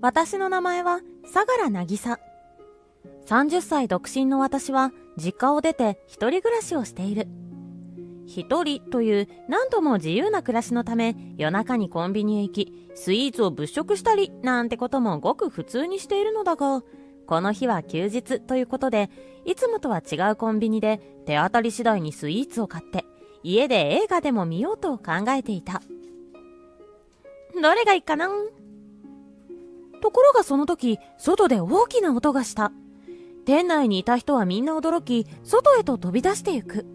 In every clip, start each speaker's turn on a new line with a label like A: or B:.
A: 私の名前は相良渚。30歳独身の私は実家を出て一人暮らしをしている。一人という何とも自由な暮らしのため、夜中にコンビニへ行きスイーツを物色したりなんてこともごく普通にしているのだが、この日は休日ということで、いつもとは違うコンビニで手当たり次第にスイーツを買って家で映画でも見ようと考えていた。どれがいいかな。ところがその時、外で大きな音がした。店内にいた人はみんな驚き、外へと飛び出してゆく。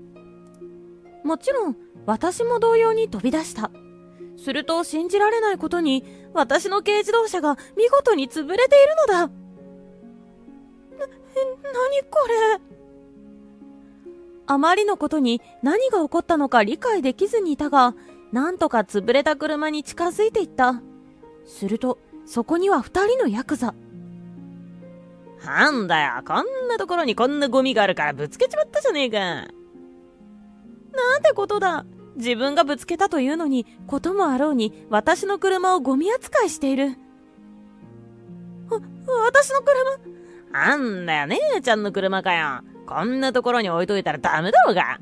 A: もちろん私も同様に飛び出した。すると信じられないことに、私の軽自動車が見事に潰れているのだ。何これ。あまりのことに何が起こったのか理解できずにいたが、なんとか潰れた車に近づいていった。するとそこには2人のヤクザ。
B: なんだよ、こんなところにこんなゴミがあるからぶつけちまったじゃねえか。
A: なんてことだ。自分がぶつけたというのに、こともあろうに私の車をゴミ扱いしている。私の車。
B: なんだよ、姉ちゃんの車かよ。こんなところに置いといたらダメだろうが。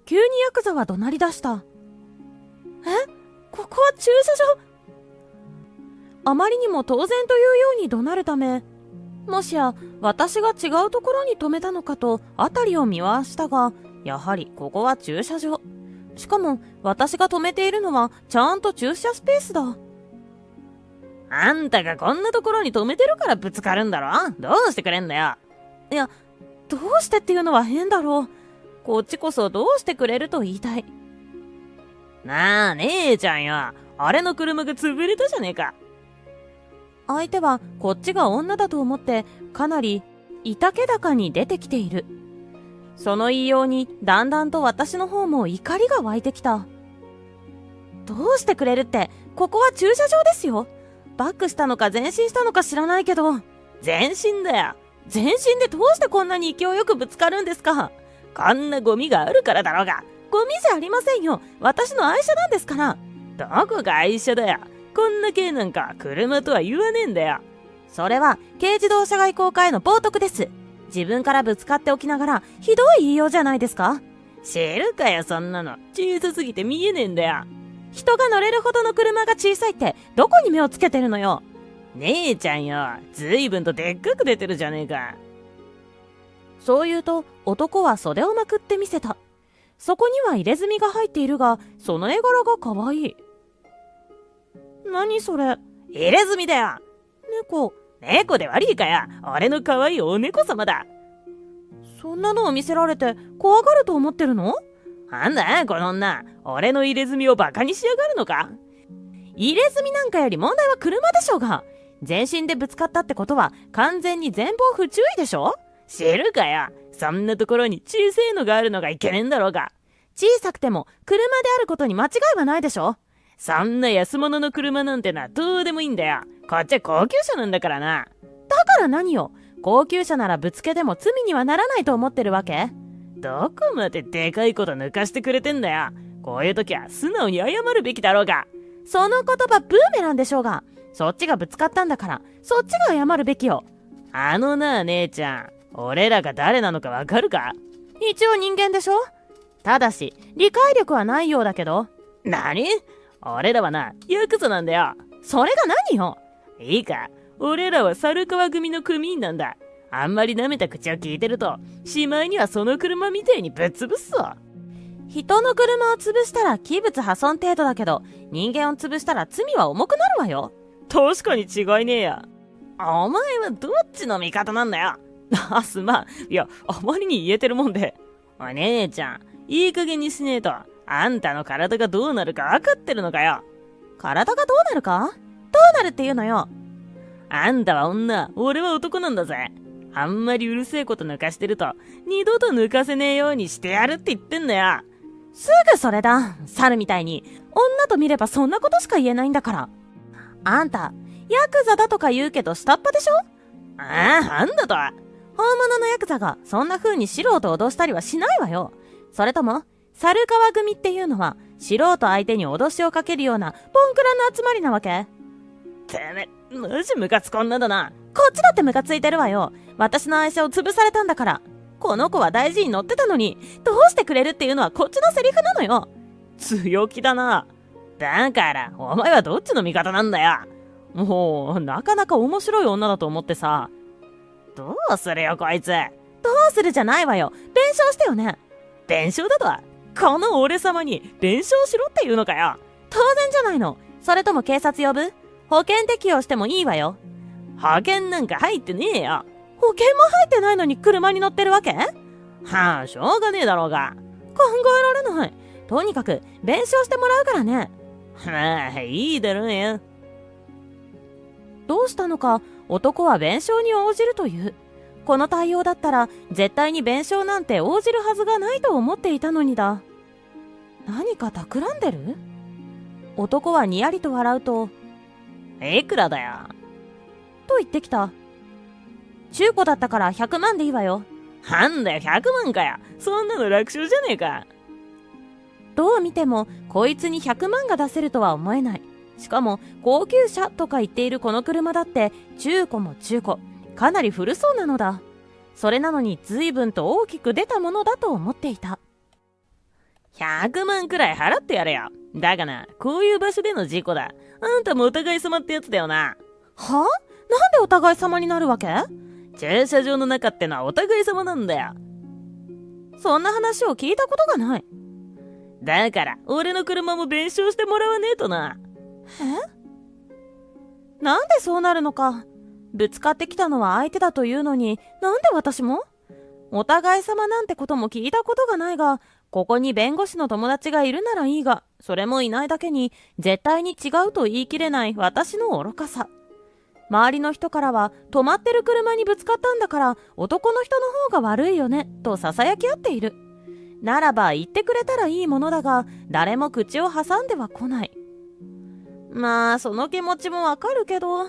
A: 急にヤクザは怒鳴り出した。ここは駐車場。あまりにも当然というように怒鳴るため、もしや私が違うところに止めたのかと辺りを見回したが、やはりここは駐車場。しかも私が止めているのはちゃんと駐車スペースだ。
B: あんたがこんなところに止めてるからぶつかるんだろ。どうしてくれんだよ。
A: いや、どうしてっていうのは変だろう。こっちこそどうしてくれると言いたい。
B: なあ、姉ちゃんよ。あれの車が潰れたじゃねえか。
A: 相手はこっちが女だと思ってかなりいたけだかに出てきている。その言いようにだんだんと私の方も怒りが湧いてきた。どうしてくれるって、ここは駐車場ですよ。バックしたのか前進したのか知らないけど。
B: 前進だよ。
A: 前進でどうしてこんなに勢いよくぶつかるんですか。
B: こんなゴミがあるからだろうが。
A: ゴミじゃありませんよ。私の愛車なんですから。
B: どこが愛車だよ。こんな軽なんか車とは言わねえんだよ。
A: それは軽自動車外交課への冒涜です。自分からぶつかっておきながらひどい言いようじゃないですか。
B: 知るかよ、そんなの。小さすぎて見えねえんだよ。
A: 人が乗れるほどの車が小さいってどこに目をつけてるのよ。
B: 姉ちゃんよ、ずいぶんとでっかく出てるじゃねえか。
A: そう言うと男は袖をまくってみせた。そこには入れ墨が入っているが、その絵柄が可愛い。何それ。
B: 入れ墨だよ。
A: 猫。
B: 猫で悪いかよ。俺の可愛いお猫様だ。
A: そんなのを見せられて怖がると思ってるの？
B: なんだこの女。俺の入れ墨をバカにしやがるのか。
A: 入れ墨なんかより問題は車でしょうが。全身でぶつかったってことは完全に前方不注意でしょ。
B: 知るかよ。そんなところに小さいのがあるのがいけねえんだろうが。
A: 小さくても車であることに間違いはないでしょ。
B: そんな安物の車なんてのはどうでもいいんだよ。こっちは高級車なんだからな。
A: だから何よ。高級車ならぶつけても罪にはならないと思ってるわけ？
B: どこまででかいこと抜かしてくれてんだよ。こういう時は素直に謝るべきだろうが。
A: その言葉ブーメランでしょうが。そっちがぶつかったんだからそっちが謝るべきよ。
B: あのな、姉ちゃん。俺らが誰なのかわかるか？
A: 一応人間でしょ。ただし理解力はないようだけど。
B: 何？俺らはな、ヤクザなんだよ。
A: それが何よ。
B: いいか、俺らは猿川組の組員なんだ。あんまり舐めた口を聞いてると、しまいにはその車みたいにぶっ潰すぞ。
A: 人の車を潰したら器物破損程度だけど、人間を潰したら罪は重くなるわよ。
B: 確かに違いねえや。お前はどっちの味方なんだよ。すまん。いや、あまりに言えてるもんで。お姉ちゃん、いい加減にしねえと。あんたの体がどうなるか分かってるのかよ。
A: 体がどうなるか？どうなるっていうのよ。
B: あんたは女、俺は男なんだぜ。あんまりうるせえこと抜かしてると、二度と抜かせねえようにしてやるって言ってんだよ。
A: すぐそれだ。猿みたいに。女と見ればそんなことしか言えないんだから。あんた、ヤクザだとか言うけど下っ端でしょ？
B: なんだと？
A: 本物のヤクザがそんな風に素人を脅したりはしないわよ。それとも、猿川組っていうのは素人相手に脅しをかけるようなポンクラの集まりなわけ？
B: てめえ、マジムカつこんなだな。
A: こっちだってムカついてるわよ。私の愛車を潰されたんだから。この子は大事に乗ってたのに、どうしてくれるっていうのはこっちのセリフなのよ。
B: 強気だな。だから、お前はどっちの味方なんだよ。もう、なかなか面白い女だと思ってさ。どうするよ、こいつ。
A: どうするじゃないわよ。弁償してよね。
B: 弁償だとこの俺様に弁償しろって言うのかよ。
A: 当然じゃないの。それとも警察呼ぶ？保険適用してもいいわよ。
B: 保険なんか入ってねえよ。
A: 保険も入ってないのに車に乗ってるわけ？
B: はあ、しょうがねえだろうが。
A: 考えられない。とにかく弁償してもらうからね。
B: まあ、いいだろうよ。
A: どうしたのか、男は弁償に応じるという。この対応だったら絶対に弁償なんて応じるはずがないと思っていたのにだ。何か企んでる？男はにやりと笑うと、
B: いくらだよ。
A: と言ってきた。中古だったから100万でいいわよ。
B: なんだよ、100万かよ。そんなの楽勝じゃねえか。
A: どう見てもこいつに100万が出せるとは思えない。しかも高級車とか言っているこの車だって中古も中古、かなり古そうなのだ。それなのに随分と大きく出たものだと思っていた。
B: 100万くらい払ってやれよ。だがな、こういう場所での事故だ。あんたもお互い様ってやつだよな。
A: は？なんでお互い様になるわけ？
B: 駐車場の中ってのはお互い様なんだよ。
A: そんな話を聞いたことがない。
B: だから、俺の車も弁償してもらわねえとな。
A: なんでそうなるのか。ぶつかってきたのは相手だというのに、なんで私も？お互い様なんてことも聞いたことがないが、ここに弁護士の友達がいるならいいが、それもいないだけに、絶対に違うと言い切れない私の愚かさ。周りの人からは、止まってる車にぶつかったんだから、男の人の方が悪いよね、と囁き合っている。ならば言ってくれたらいいものだが、誰も口を挟んでは来ない。まあ、その気持ちもわかるけど。
B: っ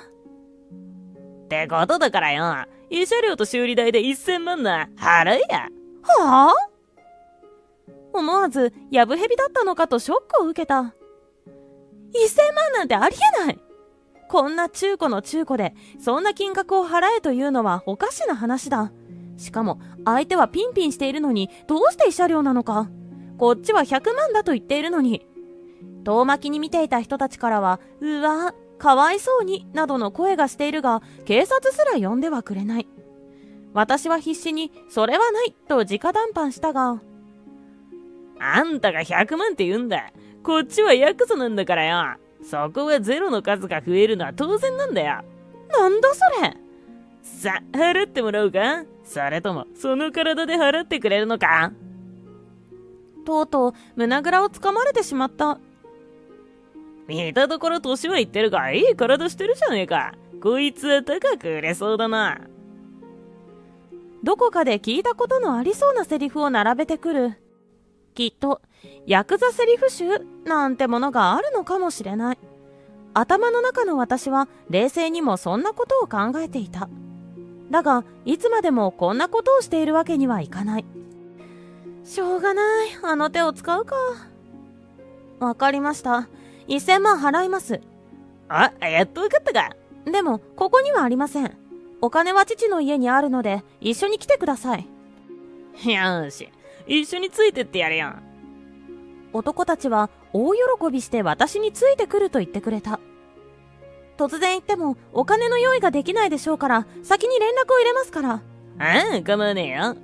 B: てことだからよ。慰謝料と修理代で1000万な。払えや。
A: はあ？思わず、やぶへびだったのかとショックを受けた。1000万なんてありえない。こんな中古の中古で、そんな金額を払えというのはおかしな話だ。しかも、相手はピンピンしているのに、どうして慰謝料なのか。こっちは100万だと言っているのに。遠巻きに見ていた人たちからは、うわぁ、かわいそうに、などの声がしているが、警察すら呼んではくれない。私は必死に、それはない、と直談判したが、
B: あんたが100万って言うんだ。こっちはヤクザなんだからよ。そこはゼロの数が増えるのは当然なんだよ。
A: なんだそれ。
B: さ、払ってもらうか？それとも、その体で払ってくれるのか？
A: とうとう、胸ぐらをつかまれてしまった。
B: 見たところ年はいってるが、いい体してるじゃねえか。こいつは高く売れそうだな。
A: どこかで聞いたことのありそうなセリフを並べてくる。きっと、ヤクザセリフ集なんてものがあるのかもしれない。頭の中の私は冷静にもそんなことを考えていた。だが、いつまでもこんなことをしているわけにはいかない。しょうがない。あの手を使うか。わかりました。1000万払います。
B: あ、やっとわかったか。
A: でも、ここにはありません。お金は父の家にあるので、一緒に来てください。
B: よし、一緒についてってやれよ。
A: 男たちは大喜びして私についてくると言ってくれた。突然言ってもお金の用意ができないでしょうから、先に連絡を入れますから。
B: ああ、構わねえよ。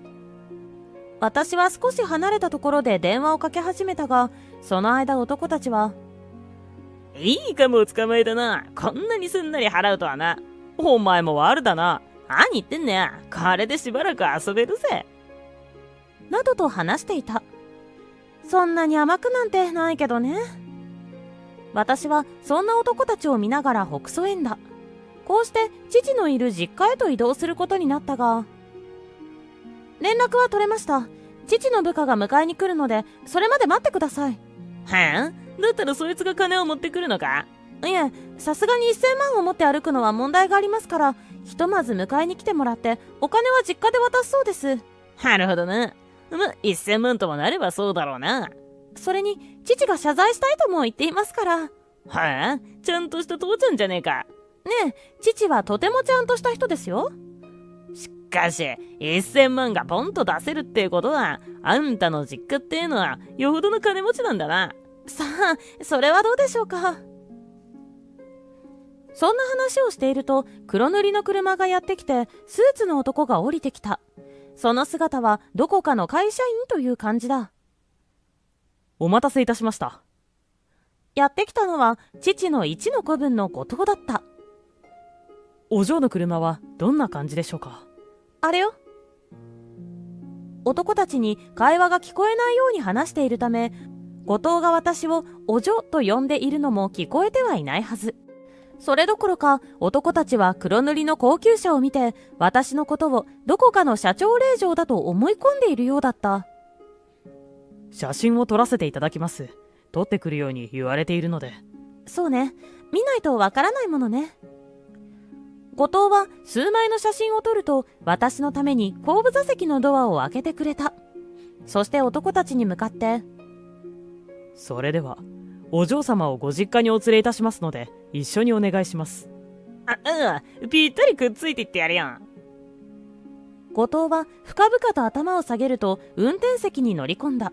A: 私は少し離れたところで電話をかけ始めたが、その間男たちは、
B: いいカモを捕まえたな。こんなにすんなり払うとはな。お前も悪だな。何言ってんねん。これでしばらく遊べるぜ。
A: などと話していた。そんなに甘くなんてないけどね。私はそんな男たちを見ながら北総園だ。こうして父のいる実家へと移動することになったが、連絡は取れました。父の部下が迎えに来るので、それまで待ってください。
B: はあ？だったらそいつが金を持ってくるのか？
A: いえ、さすがに1000万を持って歩くのは問題がありますから、ひとまず迎えに来てもらって、お金は実家で渡すそうです。
B: なるほどな。1000万ともなればそうだろうな。
A: それに、父が謝罪したいとも言っていますから。
B: はあ？ちゃんとした父ちゃんじゃねえか。
A: ねえ、父はとてもちゃんとした人ですよ。
B: しかし、1000万がポンと出せるってことは、あんたの実家っていうのは、よほどの金持ちなんだな。
A: さあ、それはどうでしょうか。そんな話をしていると、黒塗りの車がやってきて、スーツの男が降りてきた。その姿はどこかの会社員という感じだ。
B: お待たせいたしました。
A: やってきたのは父の1の子分の後藤だった。
B: お嬢の車はどんな感じでしょうか。
A: あれよ。男たちに会話が聞こえないように話しているため、後藤が私をお嬢と呼んでいるのも聞こえてはいないはず。それどころか男たちは黒塗りの高級車を見て、私のことをどこかの社長令嬢だと思い込んでいるようだった。
B: 写真を撮らせていただきます。撮ってくるように言われているので。
A: そうね。見ないとわからないものね。後藤は数枚の写真を撮ると、私のために後部座席のドアを開けてくれた。そして男たちに向かって、
B: それではお嬢様をご実家にお連れいたしますので、一緒にお願いします。ぴったりくっついていってやるやん。
A: 後藤は深々と頭を下げると運転席に乗り込んだ。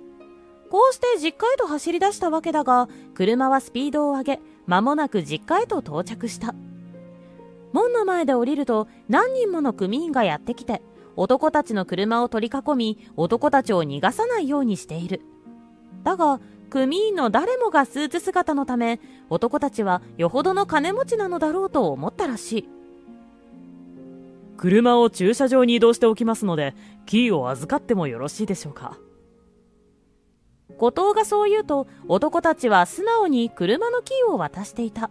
A: こうして実家へと走り出したわけだが、車はスピードを上げ、間もなく実家へと到着した。門の前で降りると何人もの組員がやってきて、男たちの車を取り囲み、男たちを逃がさないようにしている。だが、組員の誰もがスーツ姿のため、男たちはよほどの金持ちなのだろうと思ったらしい。
B: 車を駐車場に移動しておきますので、キーを預かってもよろしいでしょうか。
A: 後藤がそう言うと、男たちは素直に車のキーを渡していた。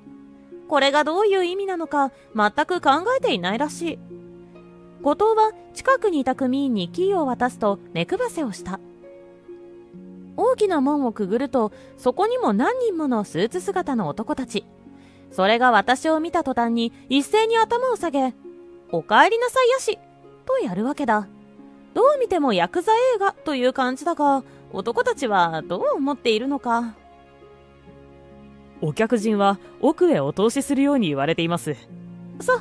A: これがどういう意味なのか全く考えていないらしい。後藤は近くにいた組員にキーを渡すと目配せをした。大きな門をくぐると、そこにも何人ものスーツ姿の男たち。それが私を見た途端に一斉に頭を下げ、お帰りなさいやしとやるわけだ。どう見てもヤクザ映画という感じだが、男たちはどう思っているのか。
B: お客人は奥へお通しするように言われています。
A: じゃ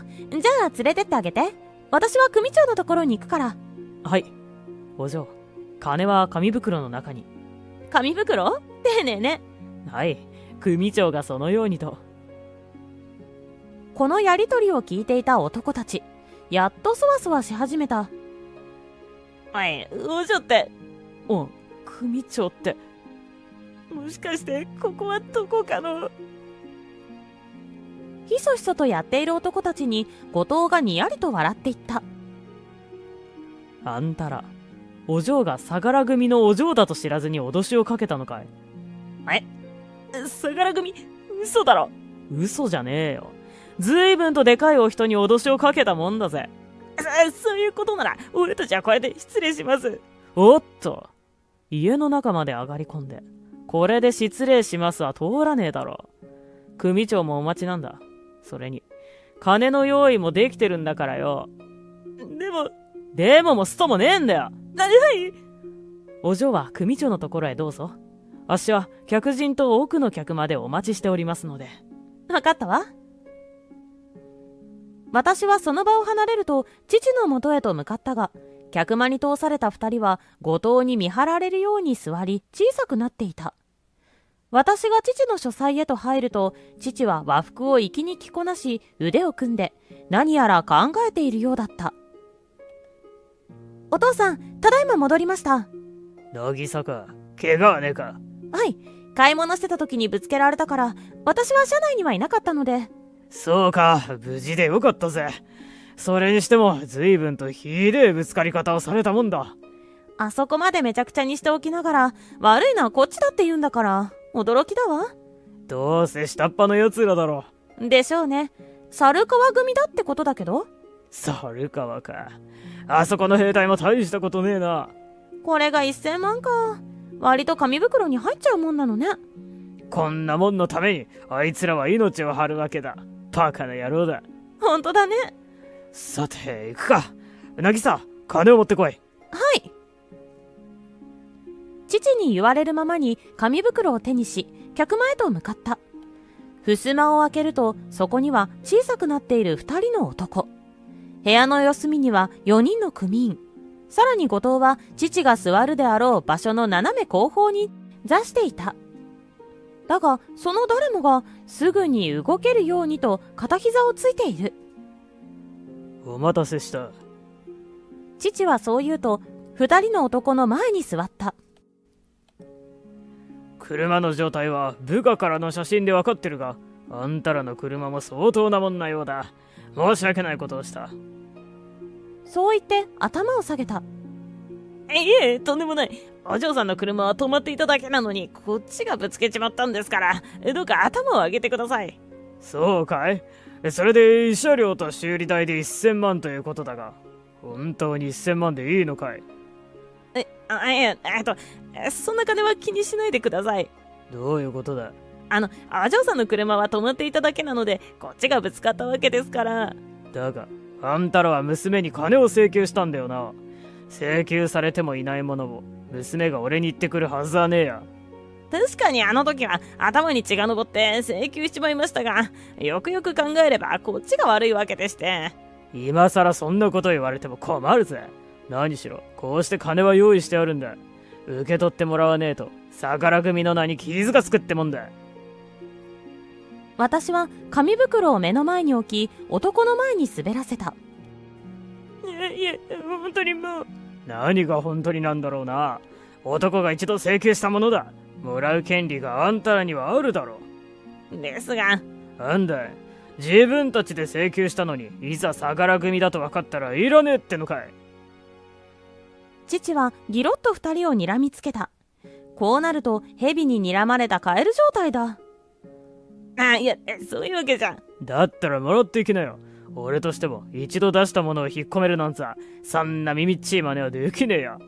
A: あ連れてってあげて。私は組長のところに行くから。
B: はい。お嬢、金は紙袋の中に。
A: 紙袋？丁寧ね。
B: はい、組長がそのようにと。
A: このやりとりを聞いていた男たち、やっとそわそわし始めた。
B: おい、お嬢って、組長って、もしかしてここはどこかの。
A: ひそひそとやっている男たちに後藤がにやりと笑っていった。
B: あんたら、お嬢が相良組のお嬢だと知らずに脅しをかけたのかい。相良組？嘘だろ。嘘じゃねえよ。ずいぶんとでかいお人に脅しをかけたもんだぜ。そういうことなら俺たちはこれで失礼します。おっと、家の中まで上がり込んで、これで失礼しますは通らねえだろ。組長もお待ちなんだ。それに金の用意もできてるんだからよ。でももストもねえんだよ。お嬢は組長のところへどうぞ。あっしは客人と奥の客までお待ちしておりますので。
A: わかったわ。私はその場を離れると父のもとへと向かったが、客間に通された二人は後藤に見張られるように座り小さくなっていた。私が父の書斎へと入ると、父は和服を粋に着こなし腕を組んで何やら考えているようだった。お父さん、ただいま戻りました。
B: 渚か、怪我はねえか。
A: はい、買い物してた時にぶつけられたから、私は車内にはいなかったので。
B: そうか、無事でよかったぜ。それにしても随分とひでえぶつかり方をされたもんだ。
A: あそこまでめちゃくちゃにしておきながら、悪いのはこっちだって言うんだから、驚きだわ。
B: どうせ下っ端のやつらだろ。
A: でしょうね。猿川組だってことだけど。
B: 猿川か。あそこの兵隊も大したことねえな。
A: これが1000万か。割と紙袋に入っちゃうもんなのね。
B: こんなもんのためにあいつらは命を張るわけだ。バカな野郎だ。
A: ほんとだね。
B: さて行くか。渚、金を持ってこい。
A: はい。父に言われるままに紙袋を手にし、客間へと向かった。襖を開けると、そこには小さくなっている2人の男。部屋の四隅には4人の組員。さらに後藤は父が座るであろう場所の斜め後方に座していた。だが、その誰もがすぐに動けるようにと片膝をついている。
B: お待たせした。
A: 父はそう言うと、2人の男の前に座った。
B: 車の状態は部下からの写真で分かってるが、あんたらの車も相当なもんなようだ。申し訳ないことをした。
A: そう言って頭を下げた。
B: いえ、とんでもない。お嬢さんの車は止まっていただけなのに、こっちがぶつけちまったんですから、どうか頭を上げてください。そうかい？それで慰謝料と修理代で1000万ということだが、本当に1000万でいいのかい？そんな金は気にしないでください。どういうことだ？お嬢さんの車は止まっていただけなので、こっちがぶつかったわけですから。だが、あんたらは娘に金を請求したんだよな。請求されてもいないものを、娘が俺に言ってくるはずはねえや。確かにあの時は頭に血が上って請求しちまいましたが、よくよく考えればこっちが悪いわけでして。今さらそんなこと言われても困るぜ。何しろ、こうして金は用意してあるんだ。受け取ってもらわねえと、相良組の名に傷がつくってもんだ。
A: 私は紙袋を目の前に置き、男の前に滑らせた。
B: いや、本当にもう。何が本当になんだろうな。男が一度請求したものだ。もらう権利があんたらにはあるだろう。ですが。なんだい。自分たちで請求したのに、いざ相良組だと分かったらいらねえってのかい。
A: 父はギロッと2人を睨みつけた。こうなると蛇に睨まれたカエル状態だ。
B: いや、そういうわけじゃん。だったらもらっていきなよ。俺としても一度出したものを引っ込めるなんざ、そんな耳っちい真似はできねえや。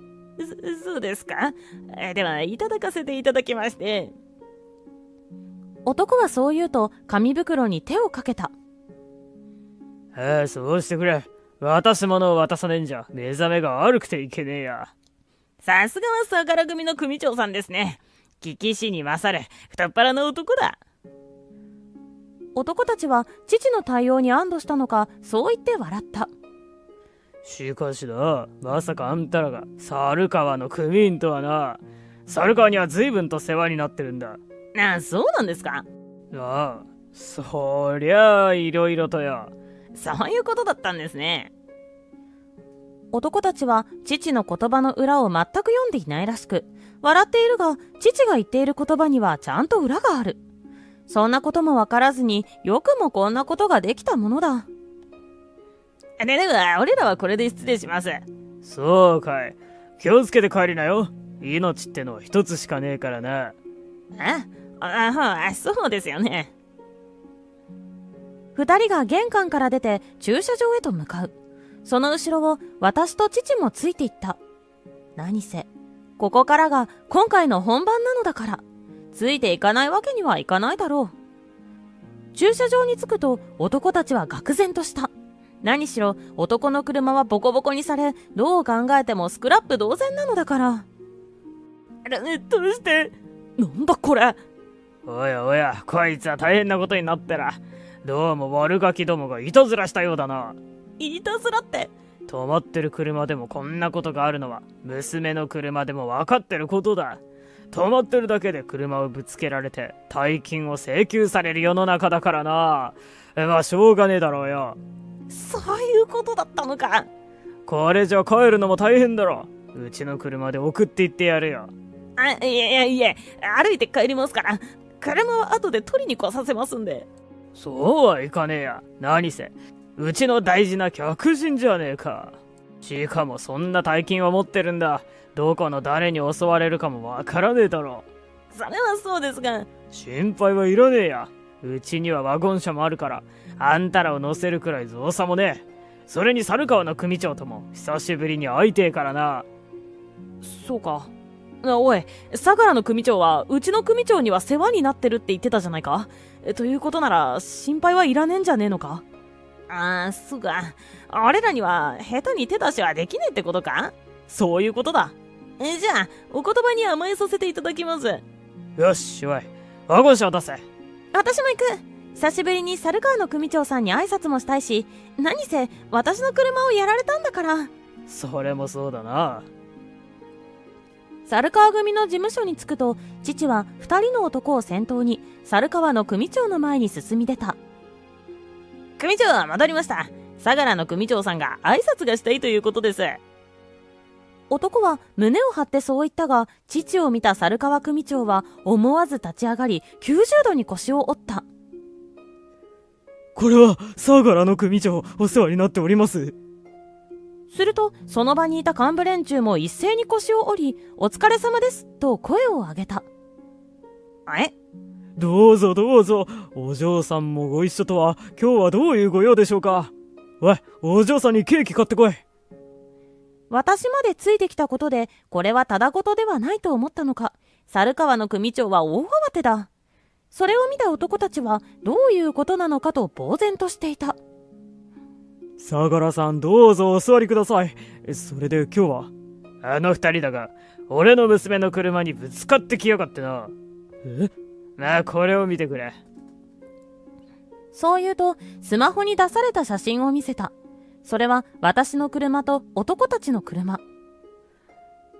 B: そうですか？では、いただかせていただきまして。
A: 男はそう言うと紙袋に手をかけた。
B: そうしてくれ。渡すものを渡さねえんじゃ目覚めが悪くていけねえや。さすがは相良組の組長さんですね。聞きしに勝る太っ腹の男だ。
A: 男たちは父の対応に安堵したのか、そう言って笑った。
B: しかしな、まさかあんたらが猿川の組員とはな。猿川には随分と世話になってるんだ。そうなんですか？そりゃあいろいろとよ。そういうことだったんですね。
A: 男たちは父の言葉の裏を全く読んでいないらしく、笑っているが、父が言っている言葉にはちゃんと裏がある。そんなこともわからずによくもこんなことができたものだ。
B: では俺らはこれで失礼します。そうかい。気をつけて帰りなよ。命ってのは一つしかねえからな。そうですよね。
A: 2人が玄関から出て駐車場へと向かう。その後ろを私と父もついていった。何せここからが今回の本番なのだから、ついていかないわけにはいかないだろう。駐車場に着くと男たちは愕然とした。何しろ男の車はボコボコにされ、どう考えてもスクラップ同然なのだから。
B: どうして？なんだこれ。おやおや、こいつは大変なことになってら。どうも悪ガキどもがいたずらしたようだな。いたずらって？止まってる車でもこんなことがあるのは娘の車でも分かってることだ。止まってるだけで車をぶつけられて大金を請求される世の中だからな。まあしょうがねえだろうよ。そういうことだったのか。これじゃ帰るのも大変だろ。うちの車で送って行ってやるよ。いえ歩いて帰りますから、車は後で取りに来させますんで。そうはいかねえや。何せうちの大事な客人じゃねえか。しかもそんな大金を持ってるんだ。どこの誰に襲われるかもわからねえだろ。それはそうですが、心配はいらねえや。うちにはワゴン車もあるから、あんたらを乗せるくらい造作もねえ。それに猿川の組長とも久しぶりに会いてえからな。そうか。おい、相良の組長はうちの組長には世話になってるって言ってたじゃないか。ということなら心配はいらねえんじゃねえのか。そうか。俺らには下手に手出しはできねえってことか。そういうことだ。じゃあお言葉に甘えさせていただきます。よし、おい、ワゴン車を出せ。
A: 私も行く。久しぶりに猿川の組長さんに挨拶もしたいし、何せ私の車をやられたんだから。
B: それもそうだな。
A: 猿川組の事務所に着くと、父は2人の男を先頭に猿川の組長の前に進み出た。
B: 組長は戻りました。相良の組長さんが挨拶がしたいということです。
A: 男は胸を張ってそう言ったが、父を見た猿川組長は思わず立ち上がり、90度に腰を折った。
C: これは相良の組長、お世話になっております。
A: するとその場にいた幹部連中も一斉に腰を折り、お疲れ様ですと声を上げた。
C: どうぞどうぞ、お嬢さんもご一緒とは今日はどういうご用でしょうか。おい、お嬢さんにケーキ買ってこい。
A: 私までついてきたことで、これはただ事ではないと思ったのか、猿川の組長は大慌てだ。それを見た男たちはどういうことなのかと呆然としていた。
C: 相良さん、どうぞお座りください。それで今日は？
B: あの二人だが、俺の娘の車にぶつかってきやがってな。まあこれを見てくれ。
A: そう言うとスマホに出された写真を見せた。それは私の車と男たちの車。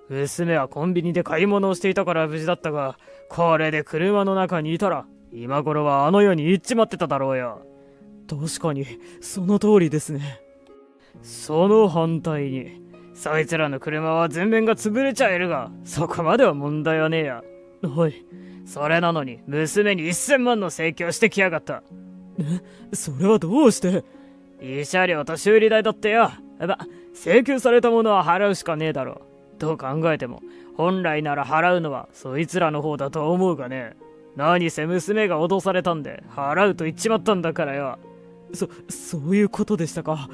B: 娘はコンビニで買い物をしていたから無事だったが、これで車の中にいたら今頃はあの世に行っちまってただろうよ。
C: 確かにその通りですね。
B: その反対にそいつらの車は前面が潰れちゃいるが、そこまでは問題はねえや。
C: はい。
B: それなのに娘に1000万の請求してきやがった。
C: それはどうして？
B: 慰謝料と修理代だってよ。請求されたものは払うしかねえだろう。どう考えても本来なら払うのはそいつらの方だと思うがね。何せ娘が脅されたんで払うと言っちまったんだからよ。
C: そういうことでしたか。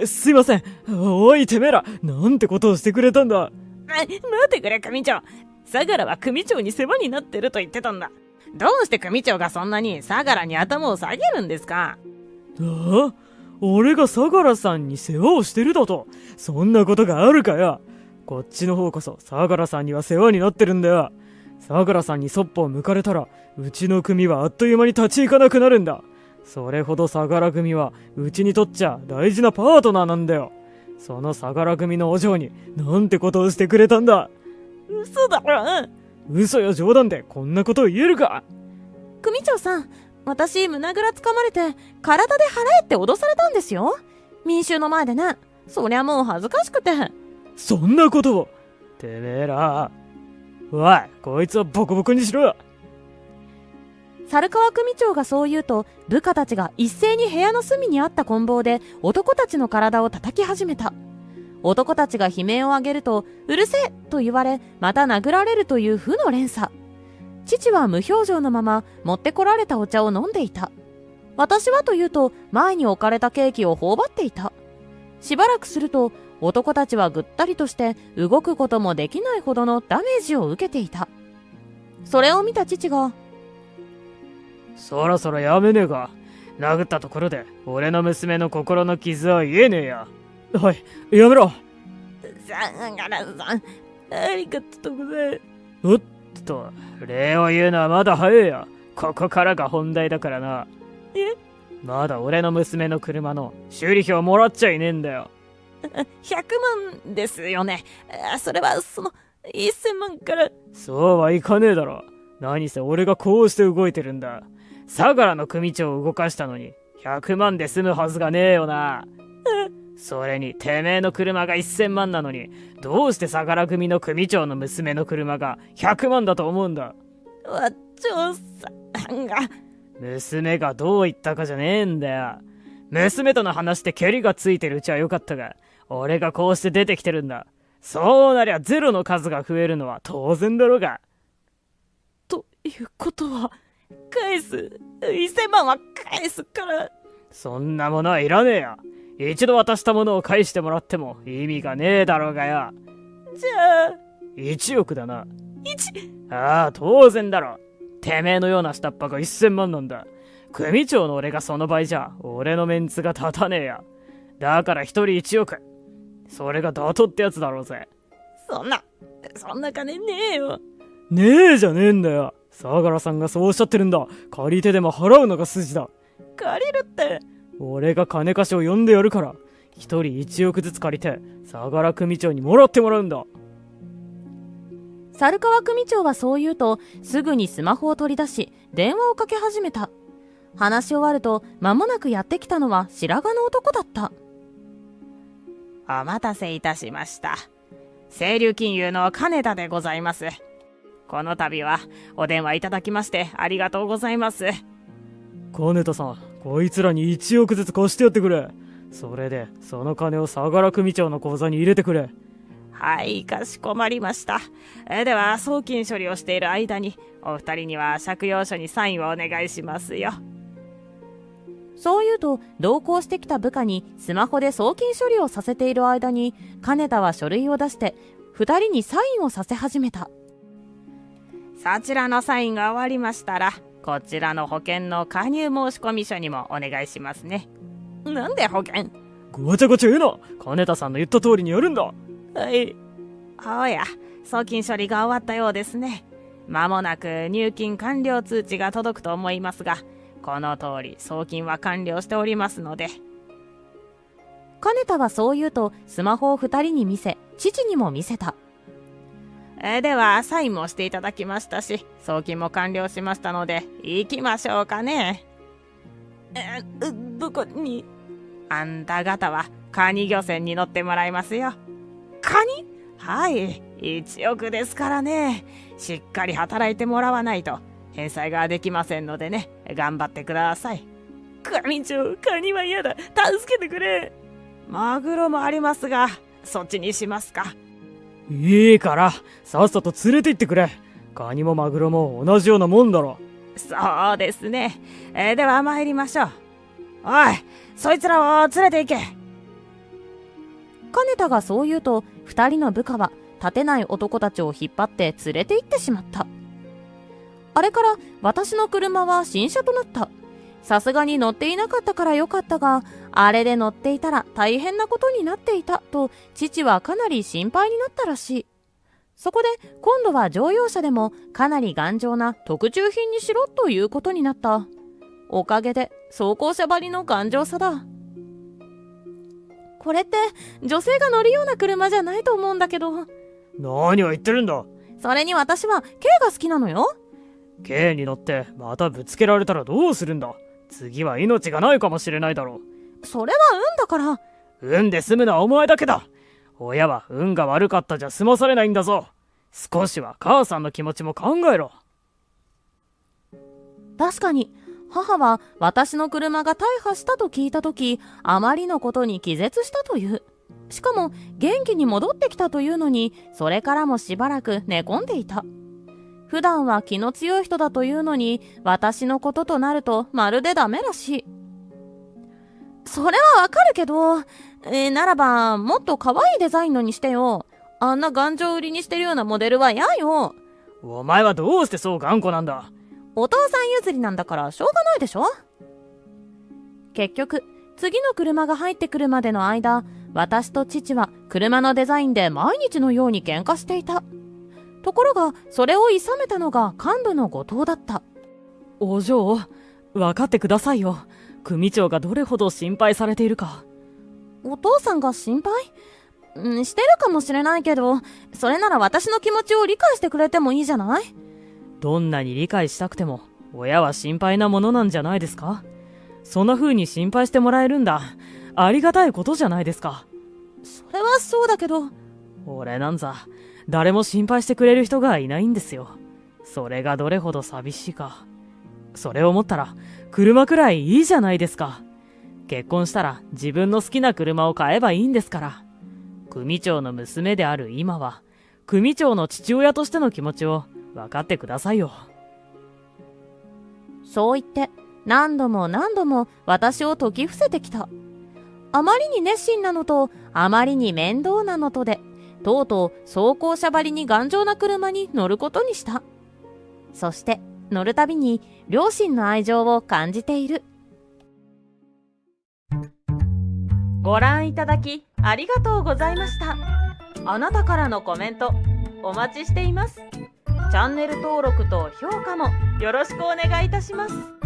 C: すいません。おいてめえら、なんてことをしてくれたんだ。
B: 待ってくれ組長。相良は組長に世話になってると言ってたんだ。どうして組長がそんなに相良に頭を下げるんですか？
C: ああ、俺が相良さんに世話をしてるだと？そんなことがあるかよ。こっちの方こそ相良さんには世話になってるんだよ。相良さんにそっぽを向かれたら、うちの組はあっという間に立ち行かなくなるんだ。それほど相良組はうちにとっちゃ大事なパートナーなんだよ。その相良組のお嬢になんてことをしてくれたんだ。
B: 嘘だろ。
C: 嘘や冗談でこんなことを言えるか。
A: 組長さん、私胸ぐらつかまれて体で払えって脅されたんですよ。民衆の前でね。そりゃもう恥ずかしくて。
C: そんなことを。てめえら。おい、こいつはボコボコにしろ。
A: 猿川組長がそう言うと、部下たちが一斉に部屋の隅にあった棍棒で男たちの体を叩き始めた。男たちが悲鳴を上げると、うるせえと言われ、また殴られるという負の連鎖。父は無表情のまま持ってこられたお茶を飲んでいた。私はというと、前に置かれたケーキを頬張っていた。しばらくすると、男たちはぐったりとして動くこともできないほどのダメージを受けていた。それを見た父が、
B: そろそろやめねえか。殴ったところで俺の娘の心の傷は癒えねえや。
C: はい、やめろ。
B: 相良さん、ありがとうございます。
C: おっ
B: と、礼を言うのはまだ早いや。ここからが本題だからな。まだ俺の娘の車の修理費をもらっちゃいねえんだよ。100万ですよね。それはその1000万から。
C: そうはいかねえだろ。何せ俺がこうして動いてるんだ。
B: 相良の組長を動かしたのに100万で済むはずがねえよな。それにてめえの車が1000万なのに、どうして相良組の組長の娘の車が100万だと思うんだ。お嬢さんが。娘がどう言ったかじゃねえんだよ。娘との話でケリがついてるうちはよかったが、俺がこうして出てきてるんだ。そうなりゃゼロの数が増えるのは当然だろうが。ということは、返す。1000万は返すから。そんなものはいらねえや。一度渡したものを返してもらっても意味がねえだろうがよ。じゃあ、1億だな。ああ、当然だろ。てめえのような下っ端が1000万なんだ。組長の俺がその倍じゃ、俺のメンツが立たねえや。だから一人1億。それが妥当ってやつだろうぜ。そんな金ねえよ。
C: ねえじゃねえんだよ。相良さんがそうおっしゃってるんだ。借り手でも払うのが筋だ。
B: 借りるって。
C: 俺が金貸しを呼んでやるから、一人1億ずつ借りて相良組長にもらってもらうんだ。
A: 猿川組長はそう言うと、すぐにスマホを取り出し電話をかけ始めた。話し終わると間もなくやってきたのは白髪の男だった。
B: お待たせいたしました。清流金融の金田でございます。この度はお電話いただきましてありがとうございます。
C: 金田さん、こいつらに1億ずつ貸してやってくれ。それでその金を相良組長の口座に入れてくれ。
B: はい、かしこまりました。では送金処理をしている間にお二人には借用書にサインをお願いしますよ。
A: そう言うと同行してきた部下にスマホで送金処理をさせている間に、金田は書類を出して二人にサインをさせ始めた。
B: そちらのサインが終わりましたら、こちらの保険の加入申込書にもお願いしますね。なんで保険？
C: ごちゃごちゃ言うな。金田さんの言った通りにやるんだ。
B: はい。おや、送金処理が終わったようですね。まもなく入金完了通知が届くと思いますが、この通り送金は完了しておりますので。
A: 金田はそう言うとスマホを二人に見せ、父にも見せた。
B: ではサインもしていただきましたし、送金も完了しましたので行きましょうかね。どこに？あんた方はカニ漁船に乗ってもらいますよ。カニ？はい、1億ですからね。しっかり働いてもらわないと返済ができませんのでね、頑張ってください。組長、カニは嫌だ。助けてくれ。マグロもありますが、そっちにしますか？
C: いいからさっさと連れて行ってくれ。カニもマグロも同じようなもんだろ。
B: そうですね。では参りましょう。おい、そいつらを連れて行け。
A: 金田がそう言うと二人の部下は立てない男たちを引っ張って連れて行ってしまった。あれから私の車は新車となった。さすがに乗っていなかったからよかったが、あれで乗っていたら大変なことになっていたと父はかなり心配になったらしい。そこで今度は乗用車でもかなり頑丈な特注品にしろということになった。おかげで装甲車ばりの頑丈さだ。これって女性が乗るような車じゃないと思うんだけど。
C: 何を言ってるんだ。
A: それに私は K が好きなのよ。
C: K に乗ってまたぶつけられたらどうするんだ。次は命がないかもしれないだろ
A: う。それは運だから。
C: 運で済むのはお前だけだ。親は運が悪かったじゃ済まされないんだぞ。少しは母さんの気持ちも考えろ。
A: 確かに母は私の車が大破したと聞いたとき、あまりのことに気絶したという。しかも元気に戻ってきたというのに、それからもしばらく寝込んでいた。普段は気の強い人だというのに、私のこととなるとまるでダメらしい。それはわかるけど、ならばもっと可愛いデザインのにしてよ。あんな頑丈売りにしてるようなモデルは嫌よ。
C: お前はどうしてそう頑固なんだ。
A: お父さん譲りなんだからしょうがないでしょ。結局次の車が入ってくるまでの間、私と父は車のデザインで毎日のように喧嘩していた。ところがそれを諌めたのが幹部の後藤だった。
C: お嬢、分かってくださいよ。組長がどれほど心配されているか。
A: お父さんが心配？してるかもしれないけど、それなら私の気持ちを理解してくれてもいいじゃない？
C: どんなに理解したくても親は心配なものなんじゃないですか。そんな風に心配してもらえるんだ。ありがたいことじゃないですか。
A: それはそうだけど、
C: 俺なんざ誰も心配してくれる人がいないんですよ。それがどれほど寂しいか。それを思ったら車くらいいいじゃないですか。結婚したら自分の好きな車を買えばいいんですから。組長の娘である今は組長の父親としての気持ちを分かってくださいよ。
A: そう言って何度も何度も私を説き伏せてきた。あまりに熱心なのとあまりに面倒なのとで、とうとう装甲車ばりに頑丈な車に乗ることにした。そして乗るたびに両親の愛情を感じている。ご覧いただきありがとうございました。あなたからのコメントお待ちしています。チャンネル登録と評価もよろしくお願いいたします。